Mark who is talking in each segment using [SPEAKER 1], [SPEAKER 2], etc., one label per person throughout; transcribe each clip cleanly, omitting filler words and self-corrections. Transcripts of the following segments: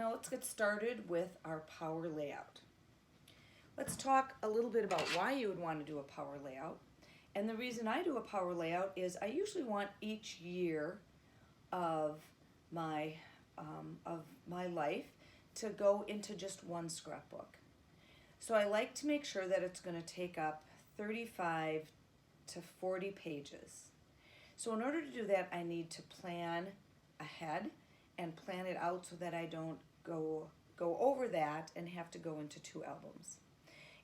[SPEAKER 1] Now let's get started with our power layout. Let's talk a little bit about why you would want to do a power layout. And the reason I do a power layout is I usually want each year of my life to go into just one scrapbook. So I like to make sure that it's going to take up 35 to 40 pages. So in order to do that, I need to plan ahead and plan it out so that I don't go over that and have to go into two albums.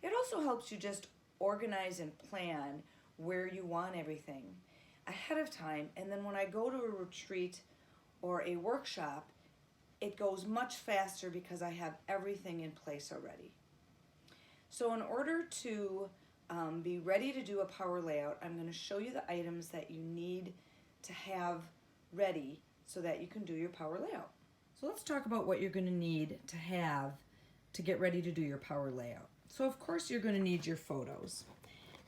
[SPEAKER 1] It also helps you just organize and plan where you want everything ahead of time, and then when I go to a retreat or a workshop, it goes much faster because I have everything in place already. So in order to be ready to do a power layout, I'm going to show you the items that you need to have ready so that you can do your power layout. So let's talk about what you're going to need to have to get ready to do your power layout. So of course you're going to need your photos.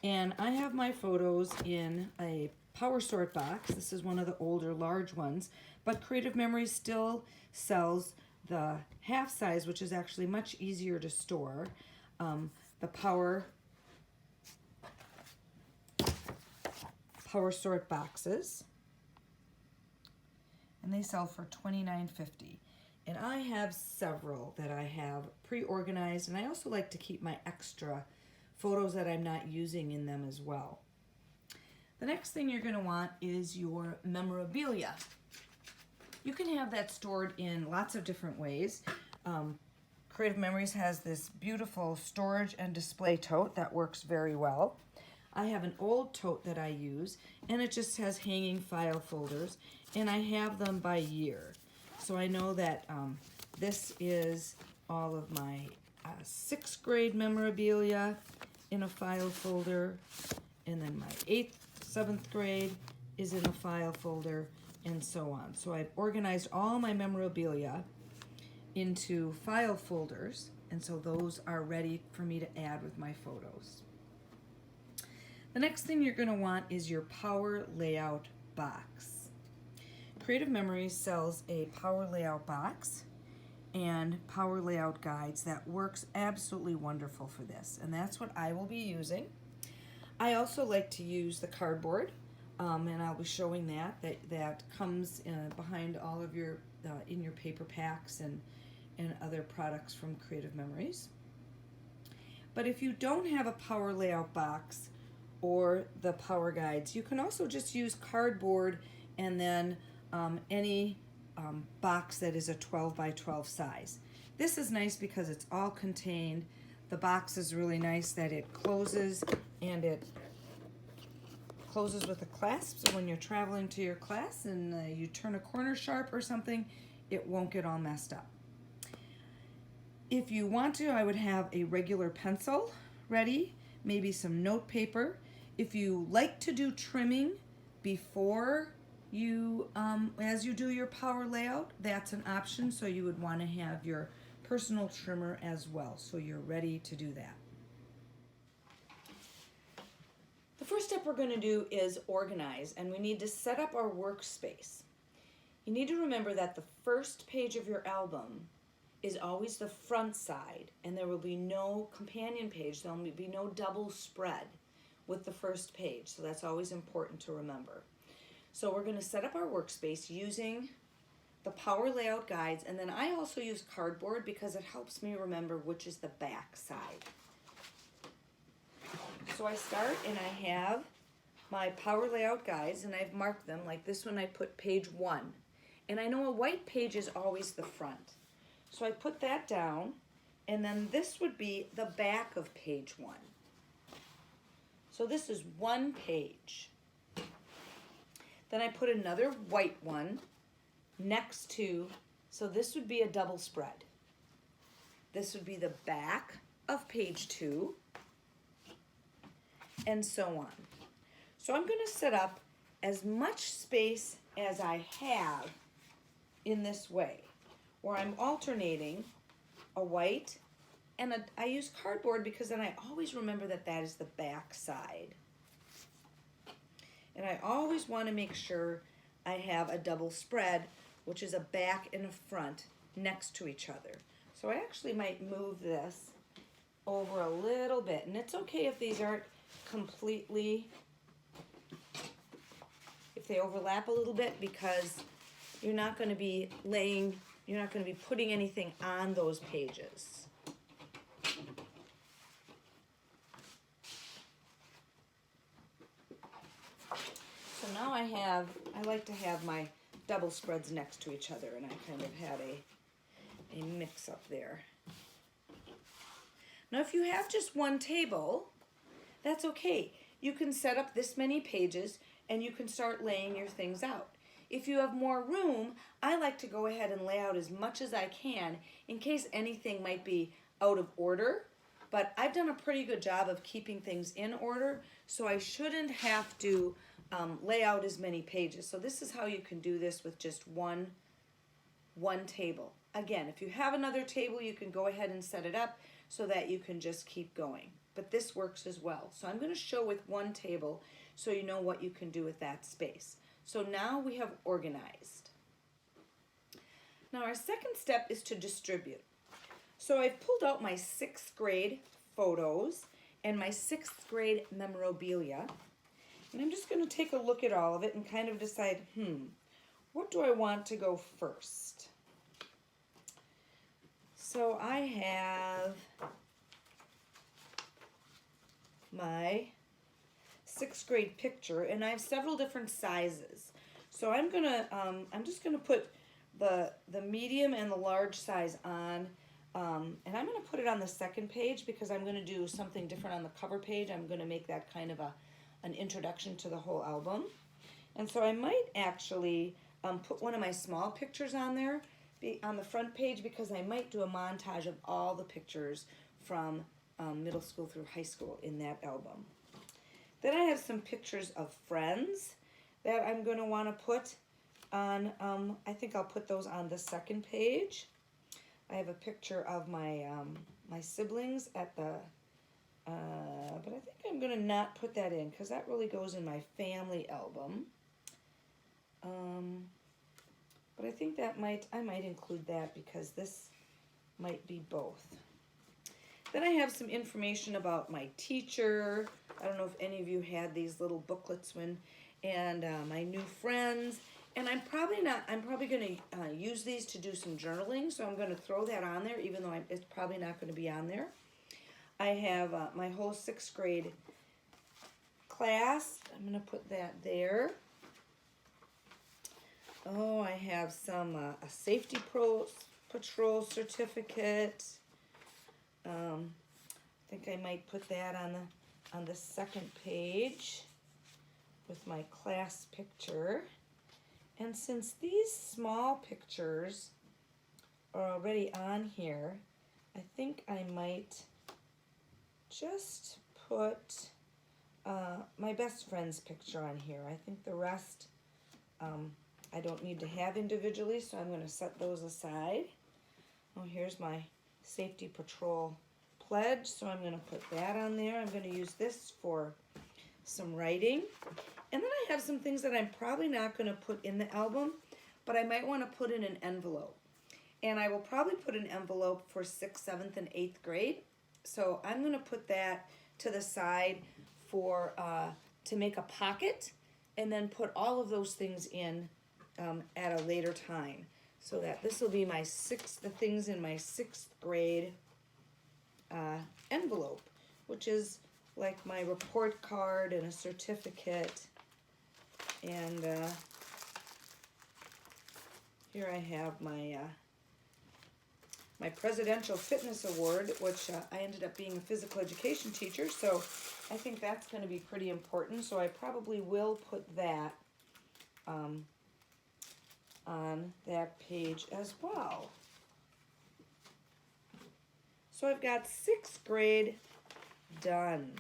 [SPEAKER 1] And I have my photos in a power sort box. This is one of the older large ones, but Creative Memories still sells the half size, which is actually much easier to store. The power sort boxes, and they sell for $29.50. And I have several that I have pre-organized, and I also like to keep my extra photos that I'm not using in them as well. The next thing you're going to want is your memorabilia. You can have that stored in lots of different ways. Creative Memories has this beautiful storage and display tote that works very well. I have an old tote that I use, and it just has hanging file folders, and I have them by year. So I know that this is all of my 6th grade memorabilia in a file folder, and then my 8th, 7th grade is in a file folder, and so on. So I've organized all my memorabilia into file folders, and so those are ready for me to add with my photos. The next thing you're going to want is your power layout box. Creative Memories sells a power layout box and power layout guides that works absolutely wonderful for this, and that's what I will be using. I also like to use the cardboard, and I'll be showing that comes behind all of your in your paper packs and other products from Creative Memories. But if you don't have a power layout box or the power guides, you can also just use cardboard and then any box that is a 12 by 12 size. This is nice because it's all contained. The box is really nice that it closes, and it closes with a clasp, so when you're traveling to your class and you turn a corner sharp or something, it won't get all messed up. If you want to, I would have a regular pencil ready, maybe some note paper. If you like to do trimming before you, as you do your power layout, that's an option, so you would want to have your personal trimmer as well, so you're ready to do that. The first step we're going to do is organize, and we need to set up our workspace. You need to remember that the first page of your album is always the front side, and there will be no companion page. There will be no double spread with the first page, so that's always important to remember. So we're going to set up our workspace using the power layout guides, and then I also use cardboard because it helps me remember which is the back side. So I start, and I have my power layout guides, and I've marked them. Like this one, I put page 1, and I know a white page is always the front. So I put that down, and then this would be the back of page 1. So this is one page. Then I put another white one next to, so this would be a double spread. This would be the back of page 2, and so on. So I'm going to set up as much space as I have in this way, where I'm alternating a white and I use cardboard because then I always remember that that is the back side. And I always want to make sure I have a double spread, which is a back and a front next to each other. So I actually might move this over a little bit, and it's okay if these aren't completely, if they overlap a little bit, because you're not going to be putting anything on those pages. So now I like to have my double spreads next to each other, and I kind of had a mix up there. Now if you have just one table, that's okay. You can set up this many pages and you can start laying your things out. If you have more room, I like to go ahead and lay out as much as I can in case anything might be out of order. But I've done a pretty good job of keeping things in order, so I shouldn't have to lay out as many pages. So this is how you can do this with just one table. Again, if you have another table, you can go ahead and set it up so that you can just keep going. But this works as well. So I'm going to show with one table so you know what you can do with that space. So now we have organized. Now our second step is to distribute. So I've pulled out my 6th grade photos and my 6th grade memorabilia. And I'm just going to take a look at all of it and kind of decide, what do I want to go first? So I have my 6th grade picture, and I have several different sizes. So I'm just gonna put the medium and the large size on, and I'm gonna put it on the second page because I'm gonna do something different on the cover page. I'm gonna make that kind of an introduction to the whole album. And so I might actually put one of my small pictures on there, on the front page, because I might do a montage of all the pictures from middle school through high school in that album. Then I have some pictures of friends that I'm going to want to put on, I think I'll put those on the second page. I have a picture of my my siblings at the, but I think I'm going to not put that in because that really goes in my family album. But I think that I might include that because this might be both. Then I have some information about my teacher. I don't know if any of you had these little booklets and my new friends. And I'm probably going to use these to do some journaling, so I'm going to throw that on there, even though it's probably not going to be on there. I have my whole 6th grade class. I'm going to put that there. Oh, I have some a safety patrol certificate. I think I might put that on the second page with my class picture. And since these small pictures are already on here, I think I might just put my best friend's picture on here. I think the rest I don't need to have individually, so I'm going to set those aside. Oh, here's my safety patrol pledge, so I'm going to put that on there. I'm going to use this for some writing. And then I have some things that I'm probably not going to put in the album, but I might want to put in an envelope. And I will probably put an envelope for 6th, 7th, and 8th grade. So I'm going to put that to the side for to make a pocket, and then put all of those things in at a later time. So that this will be my the things in my 6th grade envelope, which is like my report card and a certificate. And here I have my my Presidential Fitness Award, which I ended up being a physical education teacher, so I think that's going to be pretty important. So I probably will put that on that page as well. So I've got 6th grade done.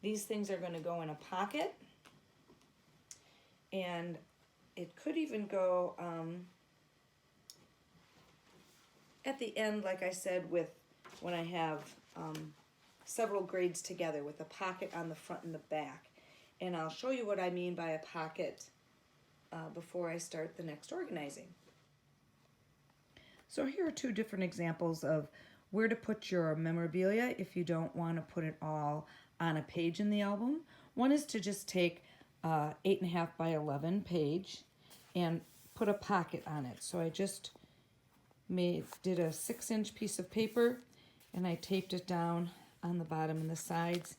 [SPEAKER 1] These things are going to go in a pocket, and it could even go at the end, like I said, with when I have several grades together with a pocket on the front and the back. And I'll show you what I mean by a pocket before I start the next organizing. So here are two different examples of where to put your memorabilia if you don't want to put it all on a page in the album. One is to just take 8.5 by 11 page and put a pocket on it. So I just did a 6-inch piece of paper and I taped it down on the bottom and the sides,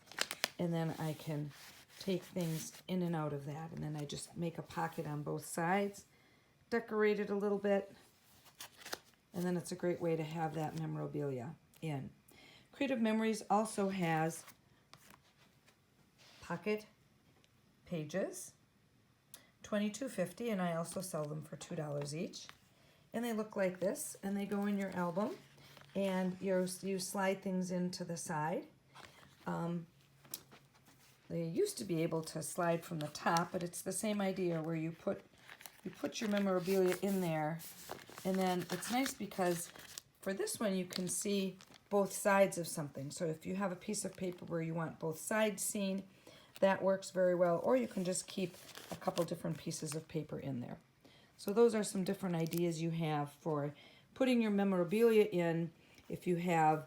[SPEAKER 1] and then I can take things in and out of that, and then I just make a pocket on both sides, decorate it a little bit, and then it's a great way to have that memorabilia in. Creative Memories also has pocket pages, $22.50, and I also sell them for $2 each. And they look like this, and they go in your album, and you slide things into the side. They used to be able to slide from the top, but it's the same idea where you put your memorabilia in there, and then it's nice because for this one you can see both sides of something. So if you have a piece of paper where you want both sides seen, that works very well, or you can just keep a couple different pieces of paper in there. So those are some different ideas you have for putting your memorabilia in if you have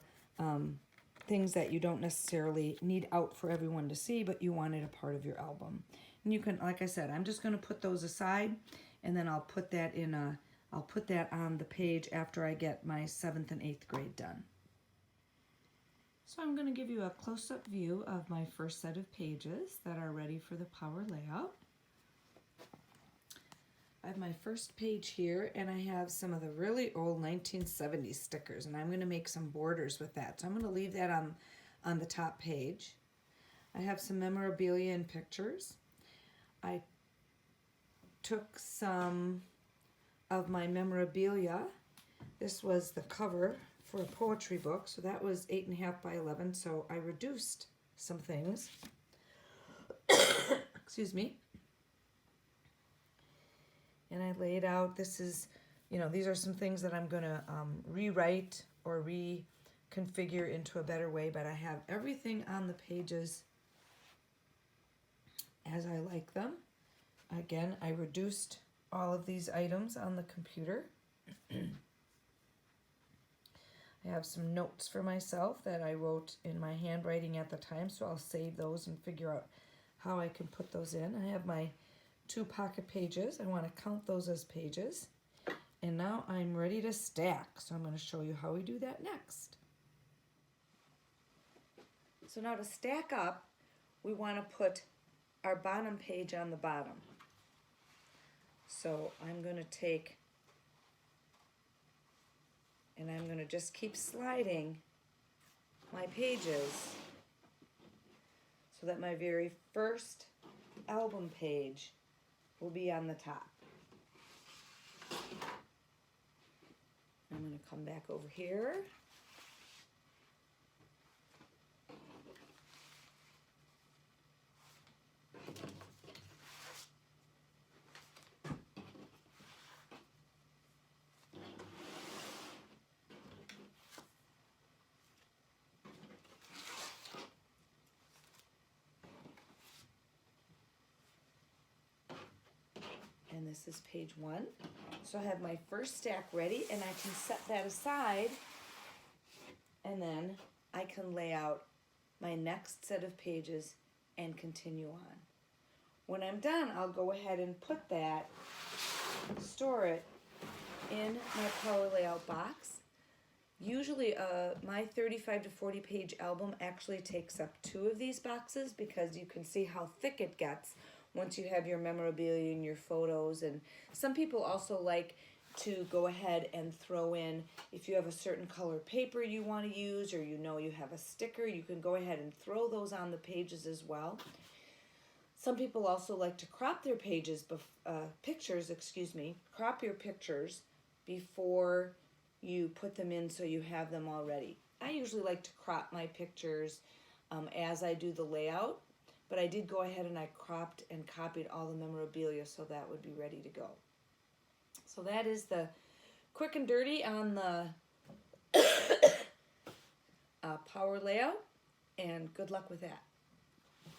[SPEAKER 1] things that you don't necessarily need out for everyone to see, but you want it a part of your album. And you can, like I said, I'm just going to put those aside, and then I'll put that on the page after I get my 7th and 8th grade done. So I'm going to give you a close-up view of my first set of pages that are ready for the power layout. I have my first page here, and I have some of the really old 1970s stickers, and I'm going to make some borders with that. So I'm going to leave that on the top page. I have some memorabilia and pictures. I took some of my memorabilia. This was the cover for a poetry book, so that was 8.5 by 11, so I reduced some things. Excuse me. And I laid out, this is, these are some things that I'm going to rewrite or reconfigure into a better way, but I have everything on the pages as I like them. Again, I reduced all of these items on the computer. I have some notes for myself that I wrote in my handwriting at the time, so I'll save those and figure out how I can put those in. I have my 2 pocket pages. I want to count those as pages. And now I'm ready to stack. So I'm going to show you how we do that next. So now to stack up, we want to put our bottom page on the bottom. So I'm going to take, and I'm going to just keep sliding my pages so that my very first album page will be on the top. I'm going to come back over here. And this is page 1. So I have my first stack ready, and I can set that aside, and then I can lay out my next set of pages and continue on. When I'm done, I'll go ahead and put that, store it in my power layout box. Usually my 35 to 40 page album actually takes up 2 of these boxes because you can see how thick it gets once you have your memorabilia and your photos. And some people also like to go ahead and throw in, if you have a certain color paper you want to use, or you have a sticker, you can go ahead and throw those on the pages as well. Some people also like to crop their crop your pictures before you put them in so you have them all ready. I usually like to crop my pictures as I do the layout, but I did go ahead and I cropped and copied all the memorabilia so that would be ready to go. So that is the quick and dirty on the power layout, and good luck with that.